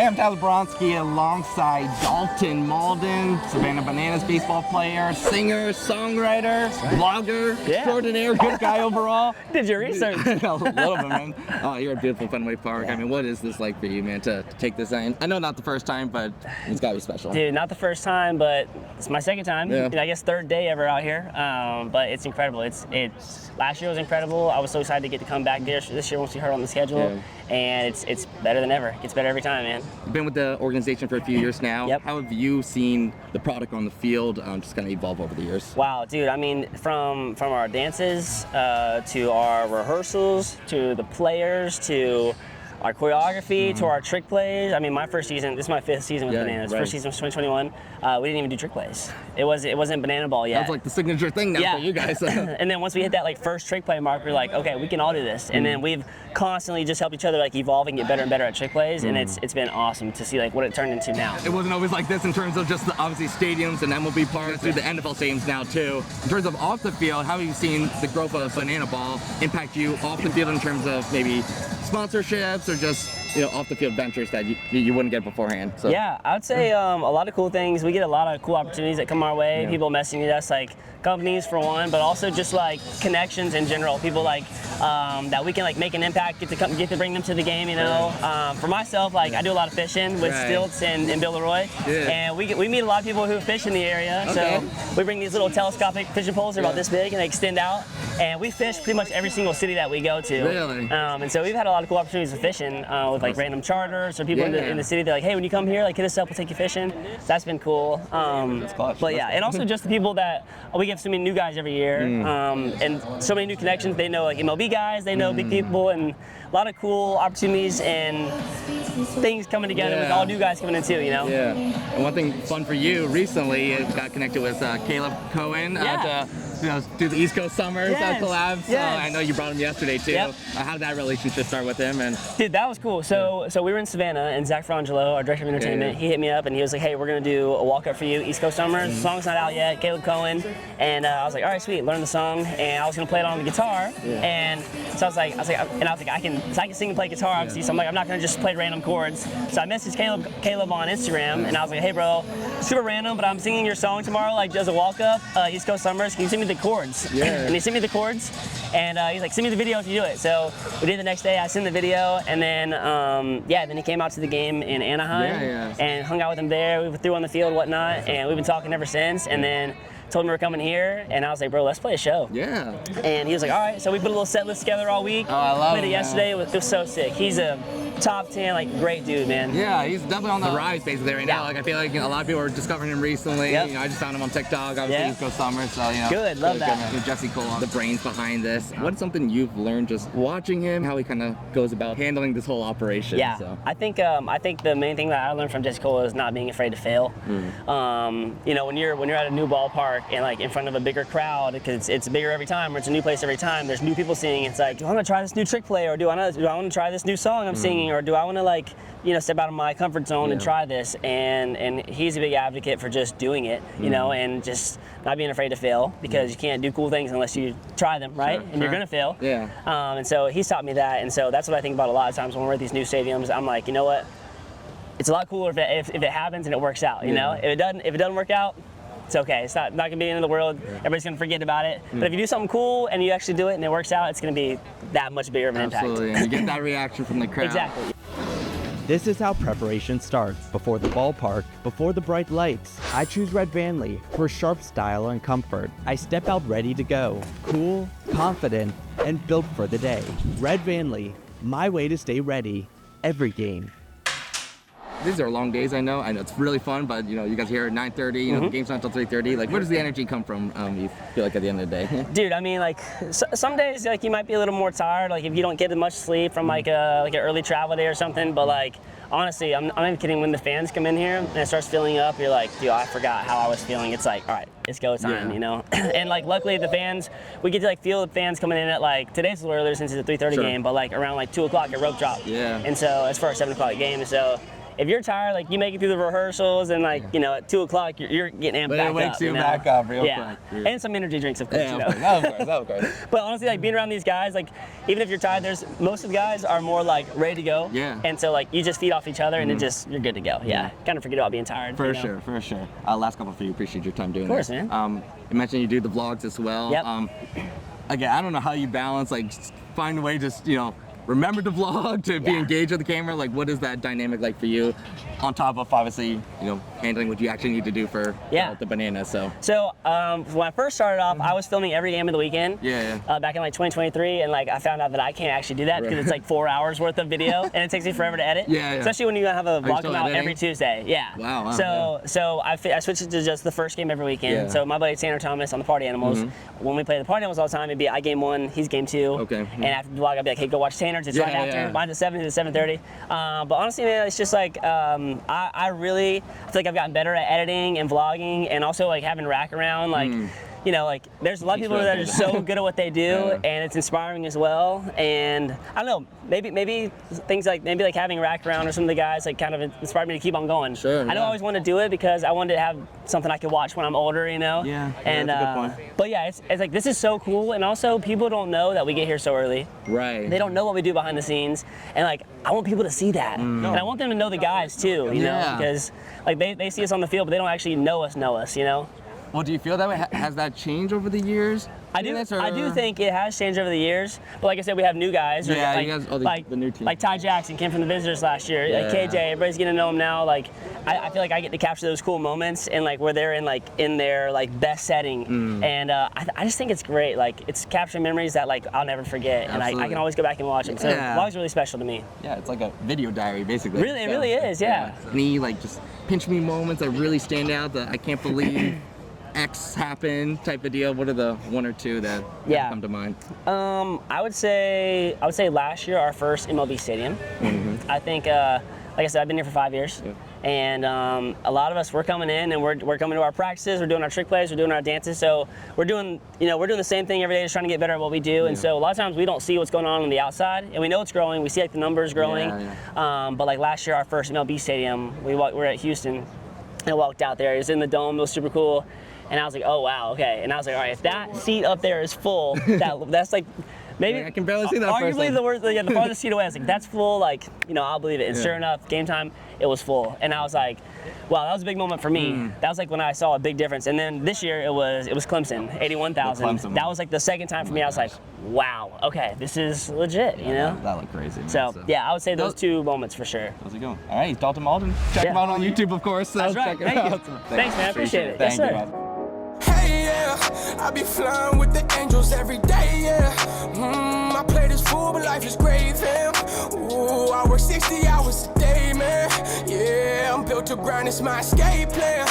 Hey, I'm Tyler Boronski alongside Dalton Mauldin, Savannah Bananas baseball player, singer, songwriter, vlogger, extraordinaire, good guy overall. Did your research? A little bit, man. Oh, you're at beautiful Fenway Park. I mean, what is this like for you, man, to take this in? I know not the first time, but it's got to be special. Dude, not the first time, but it's my second time. Yeah. I guess third day ever out here. But it's incredible. It's last year was incredible. I was so excited to get to come back this year once we heard on the schedule. Yeah. And it's better than ever. It gets better every time, man. You've been with the organization for a few years now. Yep. How have you seen the product on the field just kind of evolve over the years? Wow, dude, I mean, from our dances to our rehearsals to the players to our choreography to our trick plays. I mean, my first season, this is my fifth season with Bananas. Right. First season was 2021. We didn't even do trick plays. It wasn't banana ball yet. That's like the signature thing now for you guys. And then once we hit that like first trick play mark, we're like, okay, we can all do this. And then we've constantly just helped each other like evolve and get better and better at trick plays. And it's been awesome to see like what it turned into now. It wasn't always like this in terms of just the obviously stadiums and MLB parks through the NFL stadiums now too. In terms of off the field, how have you seen the growth of banana ball impact you off the field in terms of maybe sponsorships or just off the field ventures that you wouldn't get beforehand? So. Yeah, I would say a lot of cool things. We get a lot of cool opportunities that come our way. People messaging us, like companies for one, but also just like connections in general. People like that we can like make an impact, get to bring them to the game. For myself, like I do a lot of fishing with stilts and Bill Leroy, and we meet a lot of people who fish in the area. So we bring these little telescopic fishing poles. They're about this big and they extend out, and we fish pretty much every single city that we go to. Really? And so we've had a lot of cool opportunities of fishing with like random charters or people in the city. They're like, hey, when you come here, like hit us up, we'll take you fishing. That's been cool. But yeah, and also just the people that we get so many new guys every year, and so many new connections. They know like MLB guys, they know big people, and a lot of cool opportunities and things coming together with all new guys coming in too. Yeah. And one thing fun for you recently is got connected with Kaleb Cohen. Do the East Coast Summers collabs. I know you brought him yesterday too. How did that relationship start with him? And dude, that was cool. So we were in Savannah, and Zach Frangelo, our director of entertainment, he hit me up and he was like, hey, we're gonna do a walk up for you, East Coast Summers. The song's not out yet, Kaleb Cohen. And I was like, all right, sweet, learn the song. And I was gonna play it on the guitar. And so I was like, I can sing and play guitar obviously. So I'm like, I'm not gonna just play random chords. So I messaged Kaleb on Instagram, and I was like, hey bro, super random, but I'm singing your song tomorrow, like as a walk up, East Coast Summers. Can you sing me the chords? And he sent me the chords, and he's like, send me the video if you do it. So we did the next day. I sent the video, and then then he came out to the game in Anaheim and hung out with him there. We threw on the field, whatnot, and we've been talking ever since. And then told me we're coming here, and I was like, bro, let's play a show. Yeah. And he was like, all right. So we put a little set list together all week. Oh, I love it. Played it yesterday. It was so sick. He's a top 10, like, great dude, man. Yeah, he's definitely on the rise basically right now. Like, I feel like a lot of people are discovering him recently. I just found him on TikTok, obviously East Coast Summer, so Good, love that. Jesse Cole, the brains behind this. What's something you've learned just watching him, how he kind of goes about handling this whole operation? Yeah, so. I think the main thing that I learned from Jesse Cole is not being afraid to fail. When you're at a new ballpark and like in front of a bigger crowd, because it's bigger every time, or it's a new place every time, there's new people singing. It's like, do I want to try this new trick play, or do I want to try this new song I'm singing, or do I want to like step out of my comfort zone and try this? And he's a big advocate for just doing it, and just not being afraid to fail, because you can't do cool things unless you try them, right? And you're gonna fail. Yeah. And so he's taught me that, and so that's what I think about a lot of times when we're at these new stadiums. I'm like, you know what? It's a lot cooler if it happens and it works out. You know, if it doesn't work out, it's okay. It's not gonna be the end of the world. Everybody's gonna forget about it. But if you do something cool and you actually do it and it works out, it's gonna be that much bigger of an impact. Absolutely, and you get that reaction from the crowd. Exactly. This is how preparation starts. Before the ballpark, before the bright lights, I choose REDVANLY for sharp style and comfort. I step out ready to go, cool, confident, and built for the day. REDVANLY, my way to stay ready every game. These are long days, I know it's really fun, but you guys here at 9:30, the game's not until 3:30. Like, where does the energy come from, you feel like, at the end of the day? Dude, I mean, like, some days, like, you might be a little more tired, like, if you don't get as much sleep from, like an early travel day or something, but, like, honestly, I'm not even kidding, when the fans come in here and it starts filling up, you're like, dude, I forgot how I was feeling. It's like, all right, it's go time, And, like, luckily, the fans, we get to, like, feel the fans coming in at, like, today's a little earlier since it's a 3:30 game, but, like, around, like, 2 o'clock at rope drop. Yeah. And so, it's for a 7 o'clock game, so if you're tired, like you make it through the rehearsals and like, you know, at 2 o'clock, you're getting amped But back it wakes up. you know? back up real Yeah. quick. And some energy drinks, of course. Yeah, you know? of course. But honestly, like being around these guys, like even if you're tired, most of the guys are more like ready to go. Yeah. And so like you just feed off each other and you're good to go. Yeah. Kind of forget about being tired. For you know? sure. Last couple for you. Appreciate your time doing Of course, this. man. You mentioned you do the vlogs as well. Yep. Again, I don't know how you balance, like, find a way to, you know, remember to vlog, to be engaged with the camera. Like, what is that dynamic like for you? On top of obviously, you know, handling what you actually need to do for the banana. So when I first started off, I was filming every game of the weekend. Back in like 2023, and like I found out that I can't actually do that because it's like 4 hours worth of video, and it takes me forever to edit. Especially when you have a vlog come out every Tuesday. Wow. So I switched it to just the first game every weekend. So my buddy Tanner Thomas on the Party Animals, when we play the Party Animals all the time, it'd be I game 1, he's game 2. And after the vlog, I'd be like, hey, go watch Tanner's. It's right after. Mine's at 7 to 7:30. But honestly, man, it's just like I really feel like I've gotten better at editing and vlogging, and also like having rack around. Like, you know, like there's a lot of people that are just so good at what they do, and it's inspiring as well. And I don't know, maybe things like like having rack around or some of the guys like kind of inspired me to keep on going. I don't always want to do it because I wanted to have something I could watch when I'm older, you know. And that's a good point. but yeah, it's like this is so cool, and also people don't know that we get here so early. They don't know what we do behind the scenes, and like I want people to see that, and I want them to know the guys too, you know, because like they see us on the field, but they don't actually know us, you know. Well, do you feel that way? Has that changed over the years? I do think it has changed over the years. But like I said, we have new guys. You guys, the new team. Like Ty Jackson came from the Visitors last year. Like KJ, everybody's getting to know him now. Like I feel like I get to capture those cool moments and like where they're in their like best setting. And I just think it's great. Like it's capturing memories that like I'll never forget, and I can always go back and watch them. So vlog's really special to me. Yeah, it's like a video diary basically. Really, it really is. Yeah. Any like just pinch me moments that really stand out that I can't believe X happened type of deal? What are the 1 or 2 that come to mind? I would say last year our first MLB stadium. I think like I said, I've been here for 5 years, and a lot of us we're coming in and we're coming to our practices, we're doing our trick plays, we're doing our dances, so we're doing the same thing every day, just trying to get better at what we do. And so a lot of times we don't see what's going on the outside, and we know it's growing. We see like the numbers growing. But like last year, our first MLB stadium, we're at Houston, and I walked out there. It was in the dome. It was super cool. And I was like, oh wow, okay. And I was like, all right, if that seat up there is full, that's like maybe I can barely see that. Arguably the farthest seat away. I was like, that's full. Like, you know, I'll believe it. And sure enough, game time, it was full. And I was like, wow, that was a big moment for me. That was like when I saw a big difference. And then this year it was Clemson, 81,000. That was like the second time for me. I was like, wow, okay, this is legit. You know, that looked crazy. Man, so yeah, I would say those 2 moments for sure. How's it going? All right, he's Dalton Mauldin. Check him out on YouTube, of course. So that's right. Check it out. Thanks, man. I appreciate it. Thank you, man. Hey, yeah, I be flying with the angels every day, yeah. I play this fool, but life is great, fam. Ooh, I work 60 hours a day, man. Yeah, I'm built to grind, it's my escape plan.